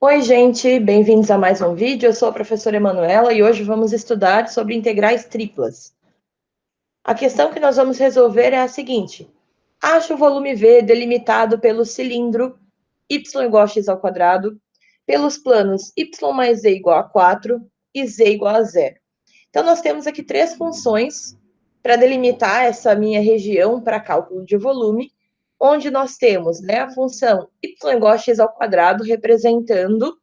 Oi, gente, bem-vindos a mais um vídeo. Eu sou a professora Emanuela e hoje vamos estudar sobre integrais triplas. A questão que nós vamos resolver é a seguinte: ache o volume V delimitado pelo cilindro y igual a x ao quadrado, pelos planos y mais z igual a 4 e z igual a 0. Então, nós temos aqui três funções para delimitar essa minha região para cálculo de volume, onde nós temos, a função y igual a x ao quadrado representando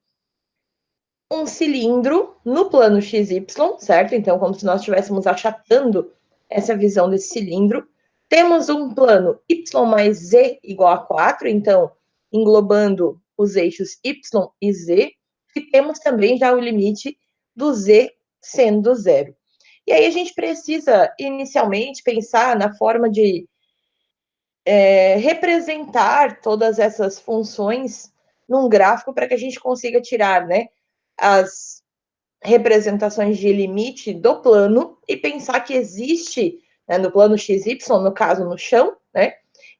um cilindro no plano XY, certo? Então, como se nós estivéssemos achatando essa visão desse cilindro. Temos um plano y mais z igual a 4, então, englobando os eixos y e z. E temos também já o limite do z sendo zero. E aí a gente precisa, inicialmente, pensar na forma de representar todas essas funções num gráfico para que a gente consiga tirar, as representações de limite do plano e pensar que existe, no plano XY, no caso no chão,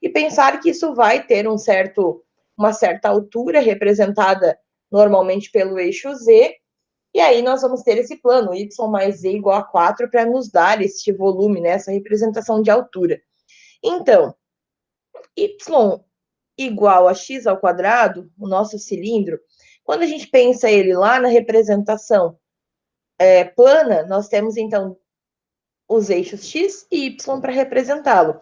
e pensar que isso vai ter uma certa altura representada normalmente pelo eixo Z, e aí nós vamos ter esse plano, y mais z igual a 4, para nos dar este volume, essa representação de altura. Então, y igual a x ao quadrado, o nosso cilindro, quando a gente pensa ele lá na representação plana, nós temos, então, os eixos x e y para representá-lo.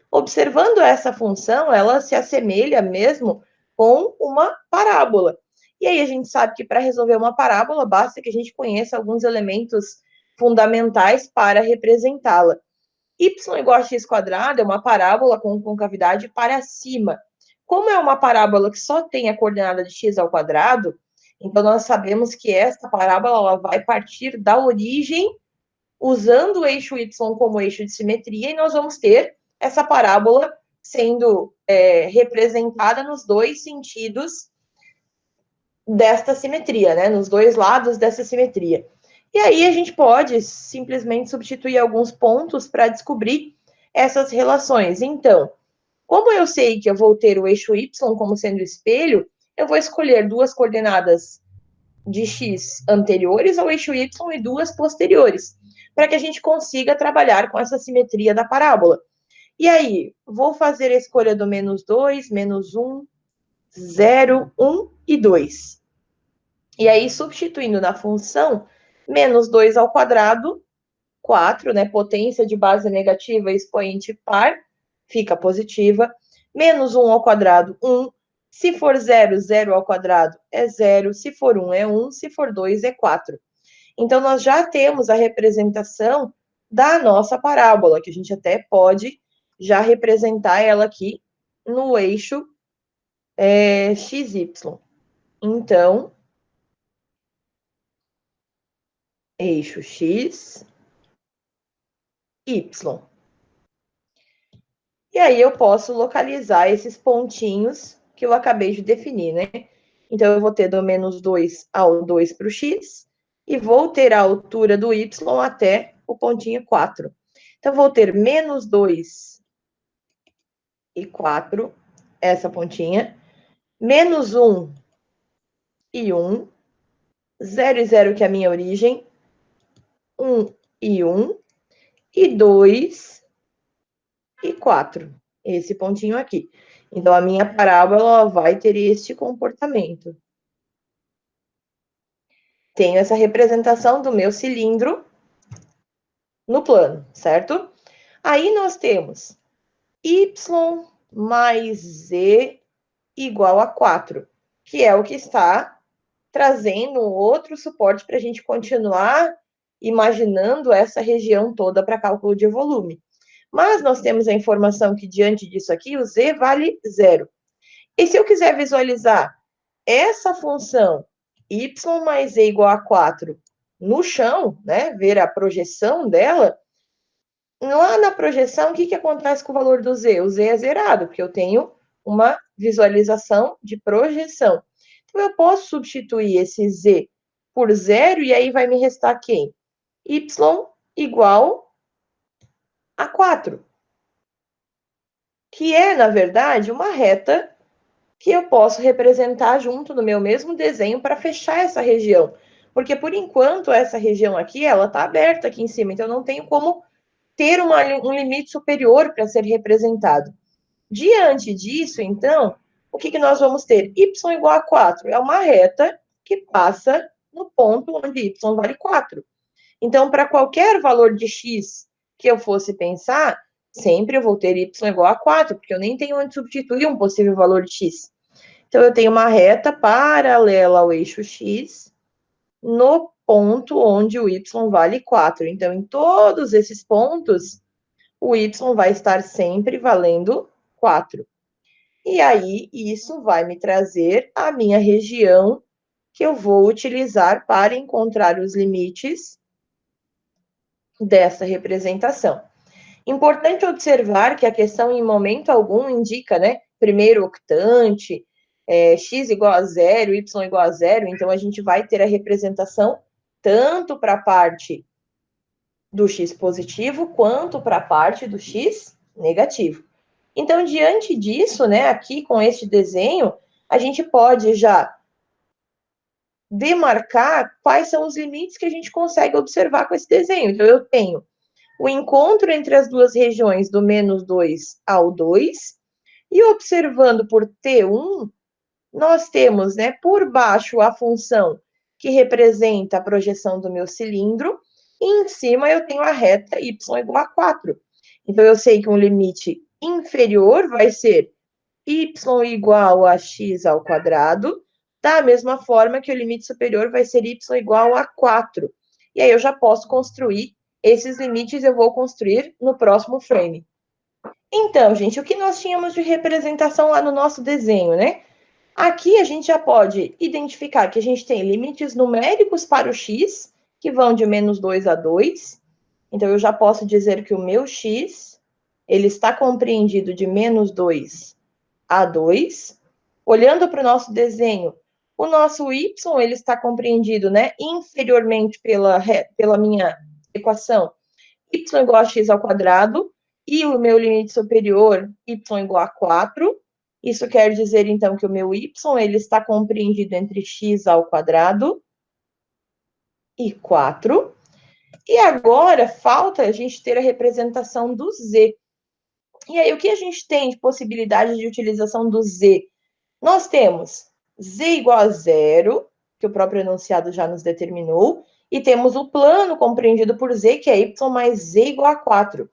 Observando essa função, ela se assemelha mesmo com uma parábola. E aí a gente sabe que para resolver uma parábola, basta que a gente conheça alguns elementos fundamentais para representá-la. Y igual a x quadrado é uma parábola com concavidade para cima. Como é uma parábola que só tem a coordenada de x ao quadrado, então nós sabemos que esta parábola ela vai partir da origem usando o eixo y como eixo de simetria, e nós vamos ter essa parábola sendo representada nos dois sentidos desta simetria, nos dois lados dessa simetria. E aí a gente pode simplesmente substituir alguns pontos para descobrir essas relações. Então, como eu sei que eu vou ter o eixo y como sendo espelho, eu vou escolher duas coordenadas de x anteriores ao eixo y e duas posteriores, para que a gente consiga trabalhar com essa simetria da parábola. E aí, vou fazer a escolha do menos 2, menos 1, 0, 1 e 2. E aí, substituindo na função, menos 2 ao quadrado, 4, potência de base negativa expoente par, fica positiva. Menos 1 ao quadrado, 1. Se for 0, 0 ao quadrado é 0. Se for 1, é 1. Se for 2, é 4. Então, nós já temos a representação da nossa parábola, que a gente até pode já representar ela aqui no eixo XY. Então, eixo X, Y. E aí eu posso localizar esses pontinhos que eu acabei de definir, Então, eu vou ter do menos 2 ao 2 para o X, e vou ter a altura do Y até o pontinho 4. Então, vou ter menos 2 e 4, essa pontinha, menos 1 e 1, 0 e 0, que é a minha origem, 1 e 1, e 2 e 4, esse pontinho aqui. Então, a minha parábola vai ter este comportamento. Tenho essa representação do meu cilindro no plano, certo? Aí nós temos y mais z igual a 4, que é o que está trazendo outro suporte para a gente continuar imaginando essa região toda para cálculo de volume. Mas nós temos a informação que, diante disso aqui, o z vale 0. E se eu quiser visualizar essa função y mais z igual a 4 no chão, ver a projeção dela, lá na projeção, o que acontece com o valor do z? O z é zerado, porque eu tenho uma visualização de projeção. Então, eu posso substituir esse z por 0, e aí vai me restar quem? Y igual a 4, que é, na verdade, uma reta que eu posso representar junto no meu mesmo desenho para fechar essa região. Porque, por enquanto, essa região aqui, ela está aberta aqui em cima, então eu não tenho como ter um limite superior para ser representado. Diante disso, então, o que nós vamos ter? Y igual a 4 é uma reta que passa no ponto onde y vale 4. Então, para qualquer valor de x que eu fosse pensar, sempre eu vou ter y igual a 4, porque eu nem tenho onde substituir um possível valor de x. Então, eu tenho uma reta paralela ao eixo x no ponto onde o y vale 4. Então, em todos esses pontos, o y vai estar sempre valendo 4. E aí, isso vai me trazer a minha região que eu vou utilizar para encontrar os limites dessa representação. Importante observar que a questão, em momento algum, indica, né, primeiro octante, x igual a zero, y igual a zero, então a gente vai ter a representação tanto para a parte do x positivo, quanto para a parte do x negativo. Então, diante disso, né, aqui com este desenho, a gente pode já demarcar quais são os limites que a gente consegue observar com esse desenho. Então, eu tenho o encontro entre as duas regiões do menos 2 ao 2, e observando por T1, nós temos, né, por baixo a função que representa a projeção do meu cilindro, e em cima eu tenho a reta y igual a 4. Então, eu sei que um limite inferior vai ser y igual a x ao quadrado, da mesma forma que o limite superior vai ser y igual a 4. E aí eu já posso construir esses limites, eu vou construir no próximo frame. Então, gente, o que nós tínhamos de representação lá no nosso desenho, né? Aqui a gente já pode identificar que a gente tem limites numéricos para o x, que vão de menos 2 a 2. Então, eu já posso dizer que o meu x, ele está compreendido de menos 2 a 2. Olhando para o nosso desenho, o nosso y, ele está compreendido, né, inferiormente pela minha equação, y igual a x ao quadrado, e o meu limite superior, y igual a 4. Isso quer dizer, então, que o meu y, ele está compreendido entre x ao quadrado e 4. E agora, falta a gente ter a representação do z. E aí, o que a gente tem de possibilidade de utilização do z? Nós temos z igual a zero, que o próprio enunciado já nos determinou, e temos o plano compreendido por z, que é y mais z igual a 4.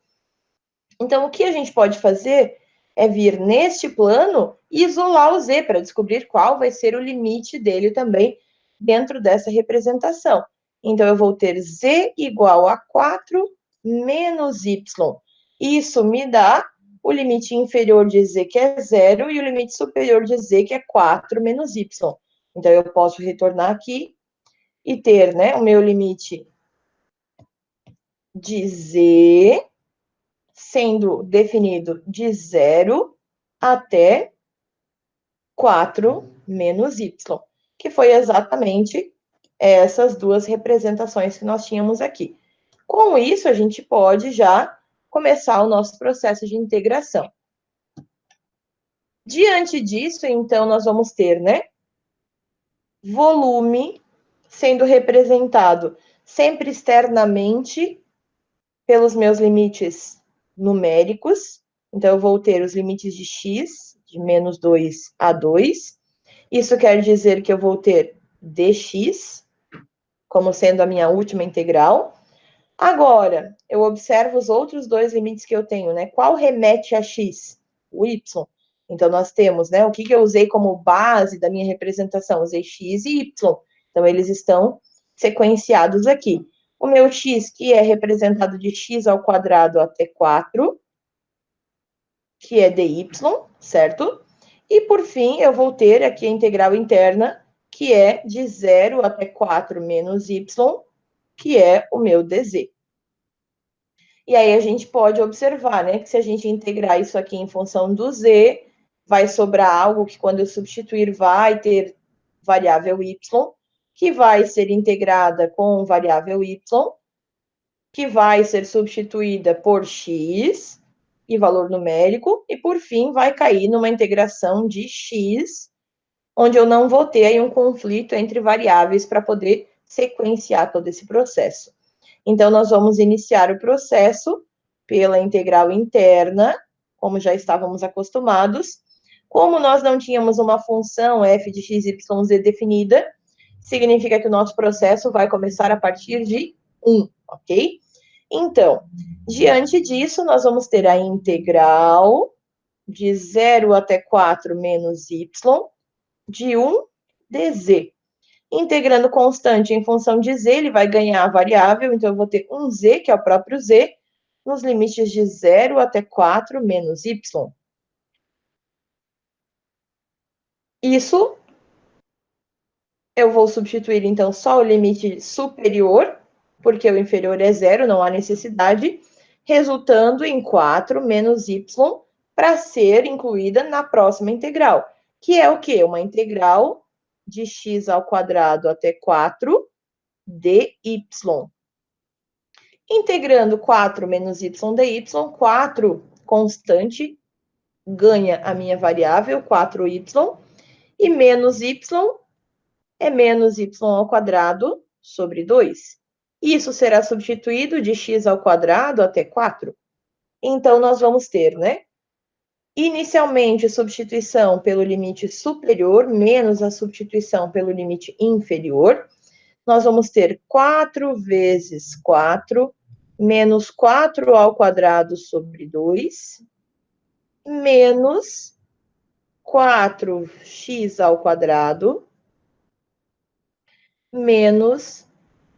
Então, o que a gente pode fazer é vir neste plano e isolar o z para descobrir qual vai ser o limite dele também dentro dessa representação. Então, eu vou ter z igual a 4 menos y. Isso me dá o limite inferior de z, que é 0, e o limite superior de z, que é 4 menos y. Então, eu posso retornar aqui e ter, né, o meu limite de z sendo definido de 0 até 4 menos y, que foi exatamente essas duas representações que nós tínhamos aqui. Com isso, a gente pode já começar o nosso processo de integração. Diante disso, então, nós vamos ter, né, volume sendo representado sempre externamente pelos meus limites numéricos. Então, eu vou ter os limites de x, de menos 2 a 2. Isso quer dizer que eu vou ter dx, como sendo a minha última integral. Agora, eu observo os outros dois limites que eu tenho, né? Qual remete a x? O y. Então, nós temos, né? O que eu usei como base da minha representação? Usei x e y. Então, eles estão sequenciados aqui. O meu x, que é representado de x ao quadrado até 4, que é dy, certo? E, por fim, eu vou ter aqui a integral interna, que é de 0 até 4 menos y, que é o meu dz. E aí a gente pode observar, né, que se a gente integrar isso aqui em função do z, vai sobrar algo que, quando eu substituir, vai ter variável y, que vai ser integrada com variável y, que vai ser substituída por x, e valor numérico, e por fim vai cair numa integração de x, onde eu não vou ter aí um conflito entre variáveis para poder sequenciar todo esse processo. Então, nós vamos iniciar o processo pela integral interna, como já estávamos acostumados. Como nós não tínhamos uma função f de x, y, z definida, significa que o nosso processo vai começar a partir de 1, ok? Então, diante disso, nós vamos ter a integral de 0 até 4 menos y de 1 dz. Integrando constante em função de z, ele vai ganhar a variável, então eu vou ter um z, que é o próprio z, nos limites de 0 até 4 menos y. Isso, eu vou substituir, então, só o limite superior, porque o inferior é 0, não há necessidade, resultando em 4 menos y, para ser incluída na próxima integral, que é o quê? Uma integral de x ao quadrado até 4 dy. Integrando 4 menos y dy, 4 constante, ganha a minha variável, 4y, e menos y é menos y ao quadrado sobre 2. Isso será substituído de x ao quadrado até 4. Então, nós vamos ter, né? Inicialmente, substituição pelo limite superior, menos a substituição pelo limite inferior. Nós vamos ter 4 vezes 4, menos 4 ao quadrado sobre 2, menos 4x ao quadrado, menos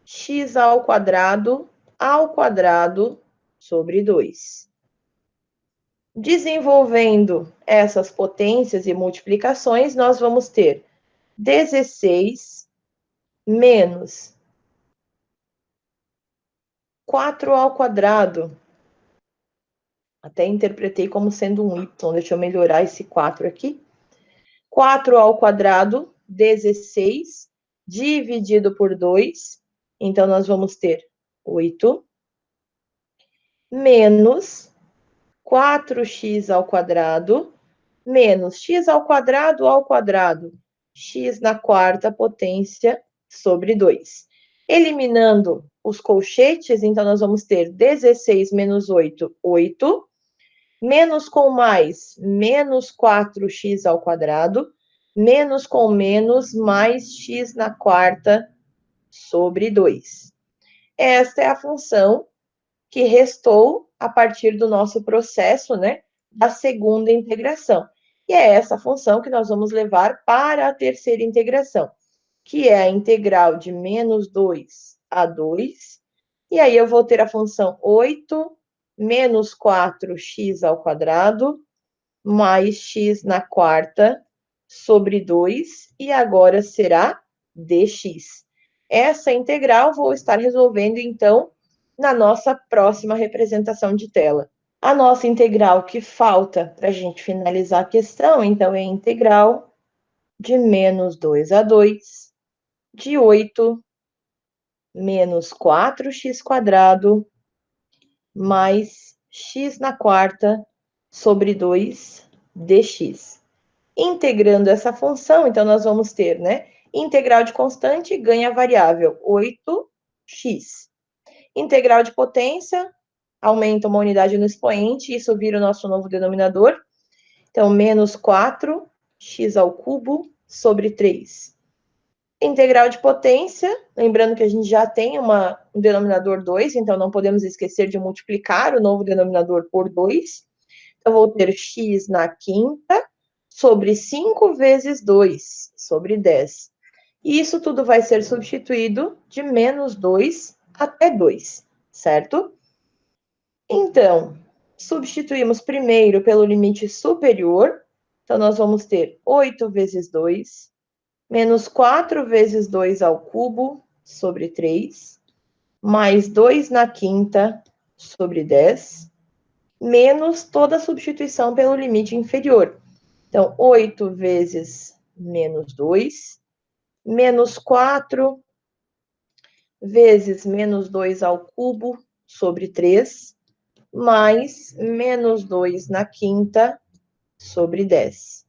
x ao quadrado sobre 2. Desenvolvendo essas potências e multiplicações, nós vamos ter 16 menos 4 ao quadrado. Até interpretei como sendo um y, deixa eu melhorar esse 4 aqui. 4 ao quadrado, 16, dividido por 2. Então, nós vamos ter 8, menos 4x ao quadrado, menos x ao quadrado, x na quarta potência sobre 2. Eliminando os colchetes, então, nós vamos ter 16 menos 8, 8, menos com mais, menos 4x ao quadrado, menos com menos, mais x na quarta sobre 2. Esta é a função que restou a partir do nosso processo, né, da segunda integração. E é essa função que nós vamos levar para a terceira integração, que é a integral de menos 2 a 2. E aí eu vou ter a função 8 menos 4x ao quadrado, mais x na quarta sobre 2, e agora será dx. Essa integral vou estar resolvendo, então, na nossa próxima representação de tela. A nossa integral que falta para a gente finalizar a questão, então, é a integral de menos 2 a 2, de 8 menos 4x quadrado, mais x na quarta sobre 2 dx. Integrando essa função, então, nós vamos ter, né? Integral de constante ganha a variável 8x. Integral de potência, aumenta uma unidade no expoente, isso vira o nosso novo denominador. Então, menos 4x ao cubo sobre 3. Integral de potência, lembrando que a gente já tem um denominador 2, então não podemos esquecer de multiplicar o novo denominador por 2. Então, vou ter x na quinta sobre 5 vezes 2, sobre 10. E isso tudo vai ser substituído de menos 2 até 2, certo? Então, substituímos primeiro pelo limite superior. Então, nós vamos ter 8 vezes 2, menos 4 vezes 2 ao cubo, sobre 3, mais 2 na quinta, sobre 10, menos toda a substituição pelo limite inferior. Então, 8 vezes menos 2, menos 4 vezes menos 2 ao cubo, sobre 3, mais menos 2 na quinta sobre 10.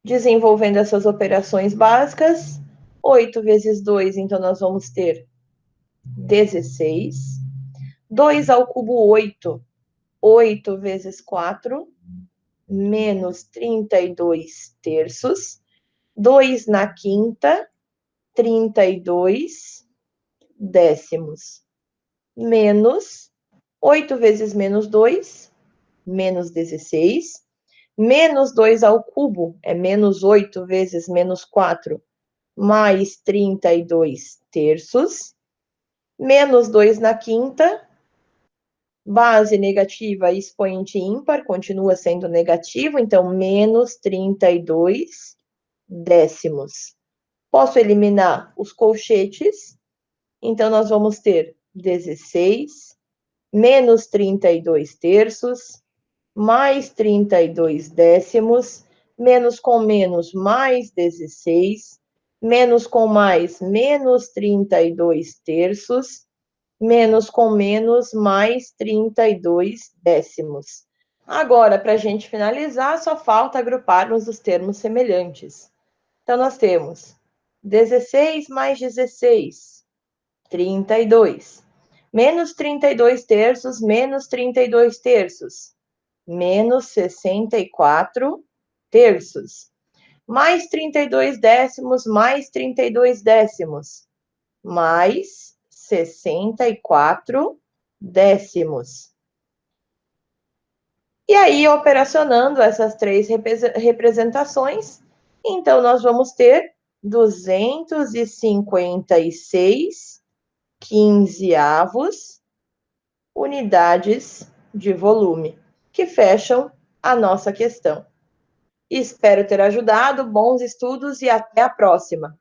Desenvolvendo essas operações básicas, 8 vezes 2, então nós vamos ter 16. 2 ao cubo, 8. 8 vezes 4, menos 32 terços. 2 na quinta, 32 décimos. Menos 8 vezes menos 2, menos 16. Menos 2 ao cubo é menos 8 vezes menos 4, mais 32 terços. Menos 2 na quinta, base negativa, expoente ímpar, continua sendo negativo, então menos 32 décimos. Posso eliminar os colchetes, então nós vamos ter 16, menos 32 terços, mais 32 décimos, menos com menos, mais 16, menos com mais, menos 32 terços, menos com menos, mais 32 décimos. Agora, para a gente finalizar, só falta agruparmos os termos semelhantes. Então, nós temos 16 mais 16, 32. Menos 32 terços, menos 32 terços, menos 64 terços. Mais 32 décimos, mais 32 décimos, mais 64 décimos. E aí, operacionando essas três representações, então nós vamos ter 256 quinzeavos unidades de volume, que fecham a nossa questão. Espero ter ajudado, bons estudos e até a próxima!